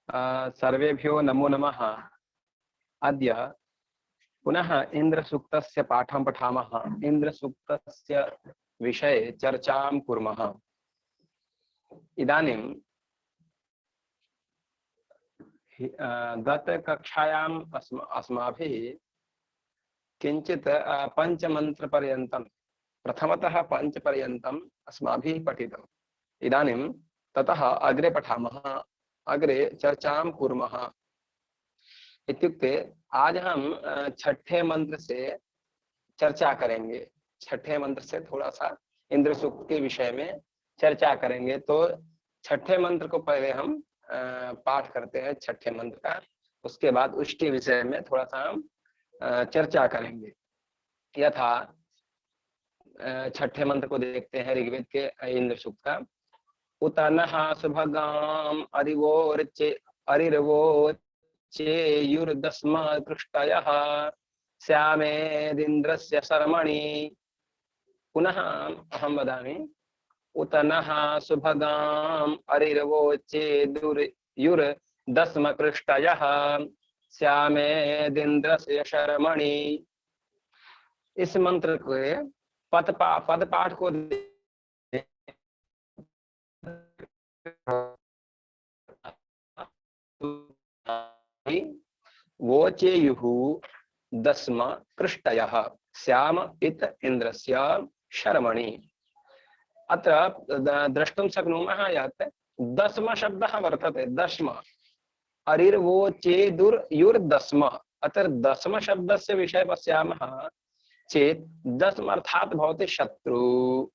सर्वेभ्यो नमो नमः। अद्य पुनः इन्द्रसूक्तस्य पाठं पठामः। इन्द्रसूक्तस्य विषये चर्चां कुर्मः। इदानीं गतकक्षायाम् अस्माभिः किञ्चित् पञ्चमन्त्रपर्यन्तं प्रथमतः पञ्चपर्यन्तम् अस्माभिः पठितम्। इदानीं ततः अग्रे पठामः, अग्रे चर्चां कुर्मः। इत्युक्ते आज हम छठे मंत्र से चर्चा करेंगे। छठे मंत्र से थोड़ा सा इंद्र सूक्त के विषय में चर्चा करेंगे। तो छठे मंत्र को पहले हम पाठ करते हैं, छठे मंत्र का। उसके बाद उसके विषय में थोड़ा सा हम चर्चा करेंगे। यथा छठे मंत्र को देखते हैं ऋग्वेद के इंद्र सूक्त का। उतनः सुभगाम अरिर्वोच्चेयुर्दस्म कृष्टयः स्यामेदिन्द्रस्य शर्मणि। पुनः अहं वदामि। उतनः सुभगाम अरिर्वोच्चेयुर्दस्म कृष्टयः स्यामेदिन्द्रस्य शर्मणि। इस मंत्र के पद पाठ को वोचेयुः दस्म कृष्टयः श्याम इत इन्द्रस्य शर्मणि। अत्र द्रष्टुं शक्नुमः यत् दस्म शब्दः वर्तते। दस्म अरिर्वोचेदुर्युर्दस्म। अत्र दस्म शब्दस्य विषये पश्यामः चेत दस्म अर्थात भवति शत्रु।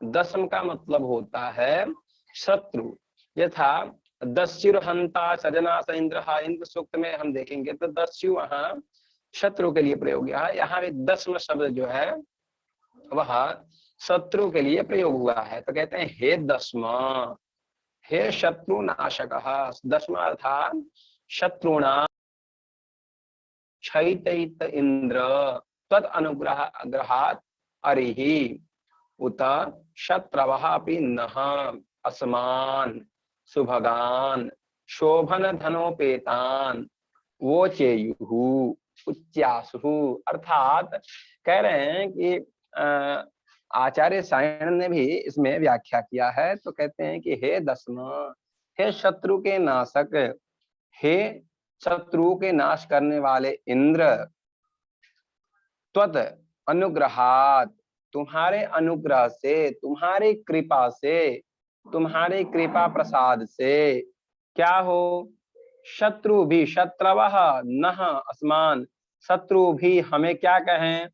दस्म का मतलब होता है शत्रु। यथा दस्युर्हंता सजना स इंद्रः, इंद्र सूक्त में हम देखेंगे तो दस्यु वहां शत्रु के लिए प्रयोग है। यहाँ भी दस्म शब्द जो है वह शत्रु के लिए प्रयोग हुआ है। तो कहते हैं हे दस्म, हे शत्रु नाशकः। दस्म अर्थात शत्रुणा क्षयित इंद्र तद अनुग्रह ग्रहात् अरिहि उत शत्रवः अपि नः अस्मान् सुभगान शोभन धनोपेतान वोचेयुः उच्चासुः। अर्थात कह रहे हैं कि आचार्य सायण ने भी इसमें व्याख्या किया है। तो कहते हैं कि हे दस्म, हे शत्रु के नाशक, हे शत्रु के नाश करने वाले इंद्र, त्वत् अनुग्रहात्, तुम्हारे अनुग्रह से, तुम्हारी कृपा से, तुम्हारी कृपा प्रसाद से क्या हो, शत्रु भी, शत्रवः नः अस्मान, शत्रु भी हमें क्या कहें,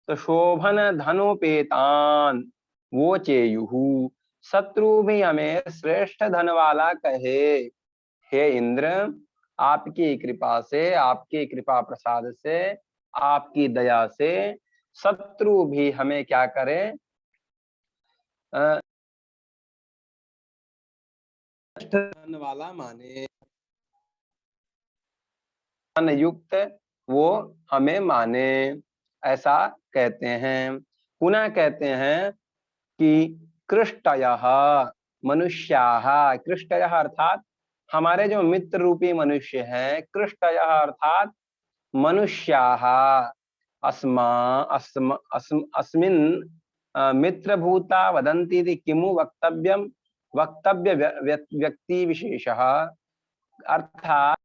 तो शोभन धनोपेतान वोचेयुः, शत्रु भी हमें श्रेष्ठ धन वाला कहे। हे इंद्र, आपकी कृपा से, आपकी कृपा प्रसाद से, आपकी दया से शत्रु भी हमें क्या करे, धन वाला माने, युक्त वो हमें माने, ऐसा कहते हैं। पुनः कहते हैं कि कृष्टयः मनुष्याः, कृष्टयः अर्थात हमारे जो मित्र रूपी मनुष्य हैं, कृष्टयः अर्थात मनुष्याः, अस्मिन् मित्रभूता वदन्ति किमु वक्तव्यम वक्तव्य व्यक्ति विशेषः। अर्थात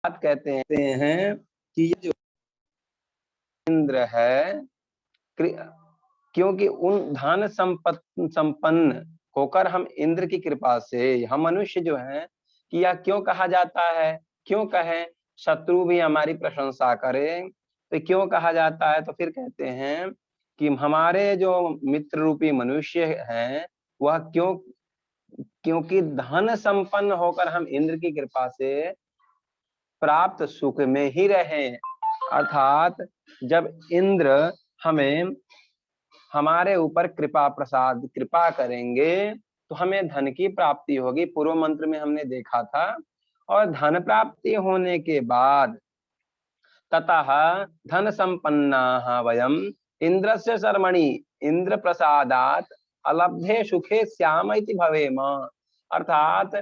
कहते हैं कि ये जो इंद्र है, क्योंकि उन धन संपन्न होकर हम इंद्र की कृपा से, हम मनुष्य जो हैं, कि यह क्यों कहा जाता है, क्यों कहें शत्रु भी हमारी प्रशंसा करे, तो क्यों कहा जाता है, तो फिर कहते हैं कि हमारे जो मित्र रूपी मनुष्य हैं वह क्योंकि धन संपन्न होकर हम इंद्र की कृपा से प्राप्त सुख में ही रहे। अर्थात जब इंद्र हमें, हमारे ऊपर कृपा करेंगे तो हमें धन की प्राप्ति होगी। पूर्व मंत्र में हमने देखा था। और धन प्राप्ति होने के बाद ततः धन संपन्नाः वयम इंद्रस्य शर्मणि, इंद्र प्रसादात् अलब्धे सुखे श्याम इति भवेम। अर्थात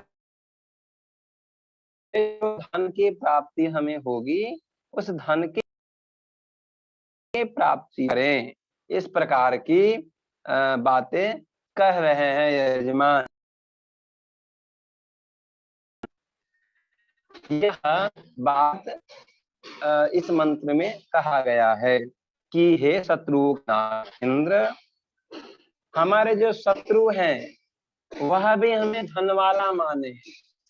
जो धन की प्राप्ति हमें होगी उस धन की प्राप्ति करें, इस प्रकार की बातें कह रहे हैं यजमान। यह बात इस मंत्र में कहा गया है कि हे शत्रुघ्न इंद्र, हमारे जो शत्रु हैं वह भी हमें धन वाला माने,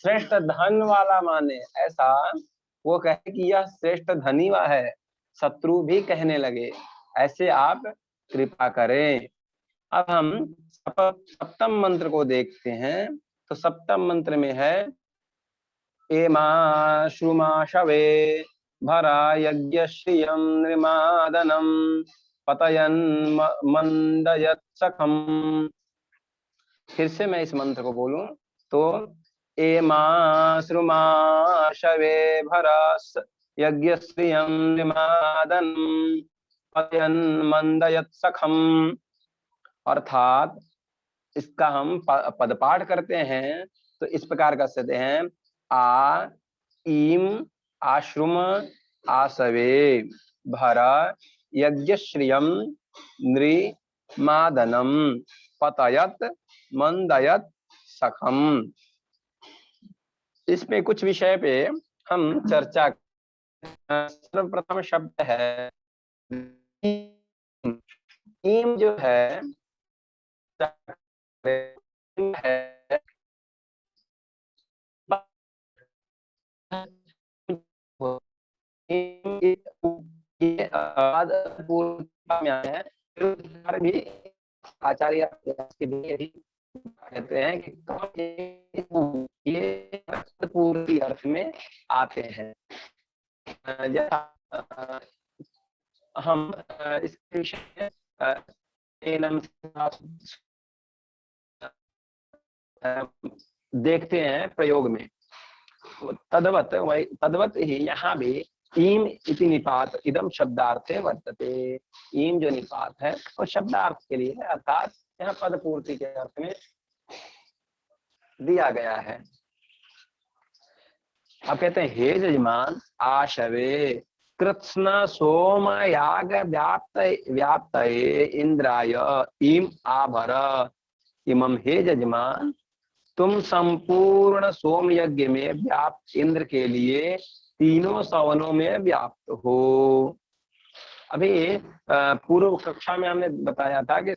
श्रेष्ठ धन वाला माने, ऐसा वो कहे कि यह श्रेष्ठ धनी वा है, शत्रु भी कहने लगे, ऐसे आप कृपा करें। अब हम सप्तम मंत्र को देखते हैं। तो सप्तम मंत्र में है एमाश्रुमाशवे भरा यज्ञश्रियं नृमादनं पतयन् मंदयत्सखम्। फिर से मैं इस मंत्र को बोलूं तो एमाश्रुमाशवे भरा यज्ञश्रियं नृमादनं पतयन् मंदयत्सखम्। अर्थात इसका हम पदपाठ करते हैं तो इस प्रकार कर सकते हैं आ ईम आश्रुम आसवे भर यज्ञश्रियम नृमादनम पतयत मंदयत सखम। इसमें कुछ विषय पे हम चर्चा। सर्वप्रथम शब्द है ईम, जो है आचार्य कहते हैं कि ये पूर्ति अर्थ में आते हैं। हम इसके विषय देखते हैं प्रयोग में। तद्वत ही यहाँ भी ईम इति निपात इदम शब्दार्थे वर्तते। ईम जो निपात है वो शब्दार्थ के लिए है, अर्थात यहाँ पद पूर्ति के अर्थ में दिया गया है। अब कहते हैं हे यजमान आशवे कृत्स्न सोम याग व्याप्त इंद्राय ईम आभर। इमम हे यजमान, तुम संपूर्ण सोम यज्ञ में व्याप्त इंद्र के लिए तीनों सवनों में व्याप्त हो। अभी पूर्व कक्षा में हमने बताया था कि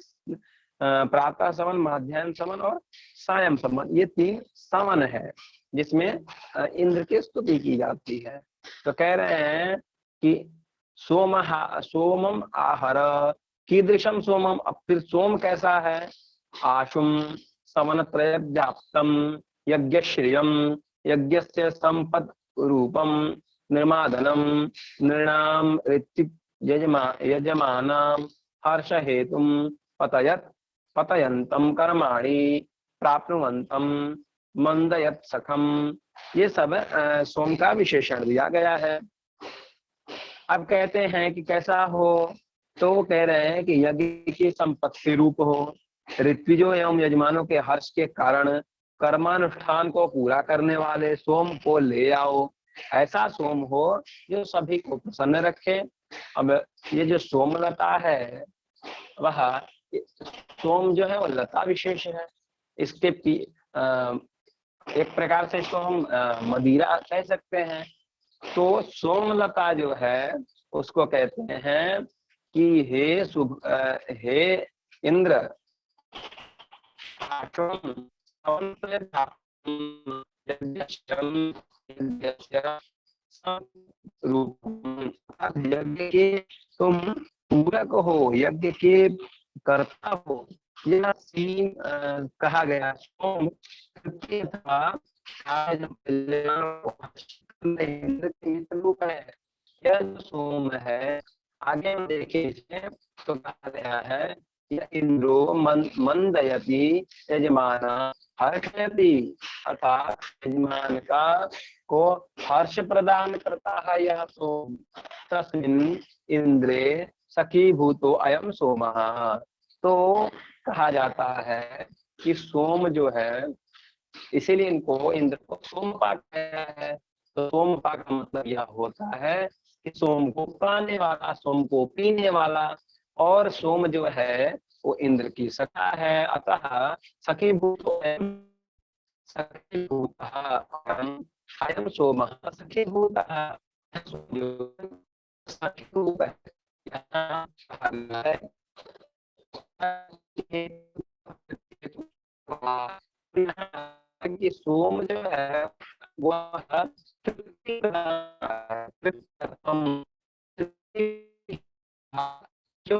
प्रातः सवन, माध्याह्न सवन और सायं सवन, ये तीन सवन है जिसमें इंद्र की स्तुति की जाती है। तो कह रहे हैं कि सोमम आहर कीदृशम सोमम। अब फिर सोम कैसा है? आशुम सवन त्रय व्याप्तम यज्ञश्रियम यज्ञस्य संपद रूपम निर्मादनम नृणाम ऋत्विक यजमानाम हर्ष हेतुम पतयंतम कर्माणि प्राप्नुवंतम मंदयत सखम। ये सब सोम का विशेषण दिया गया है। अब कहते हैं कि कैसा हो, तो कह रहे हैं कि यज्ञ की संपत्ति रूप हो, ऋत्विजों एवं यजमानों के हर्ष के कारण कर्मानुष्ठान को पूरा करने वाले सोम को ले आओ। ऐसा सोम हो जो सभी को प्रसन्न रखे। अब ये जो सोमलता है वह सोम जो है वो लता विशेष है। इसके एक प्रकार से इसको हम मदिरा कह सकते हैं। तो सोमलता जो है उसको कहते हैं कि हे इंद्र, यज्ञ के तुम पूरक हो, यज्ञ के कर्ता हो। यह सीन कहा गया सोम रूप है। यह जो सोम है, आगे हम देखें इसे तो कहा गया है इंद्रो मंदयति यजमाना हर्षयति, अर्थात यजमान का को हर्ष प्रदान करता है यह सोम। तस्मिन् इंद्रे सखी भूतो अयम सोमः। तो कहा जाता है कि सोम जो है इसीलिए इनको इंद्र को सोमपा कहा है। तो सोमपा का मतलब यह होता है कि सोम को पाने वाला, सोम को पीने वाला। और सोम जो है वो इंद्र की सखा है, अतः सखी भूतो सखी भूतः अयम सोमः सखी भूतः। सखी रूप है, यहाँ कहा गया है कि सोम जो है वह तृप्ति प्रदान करता है, तृप्तम, तृप्ति, जो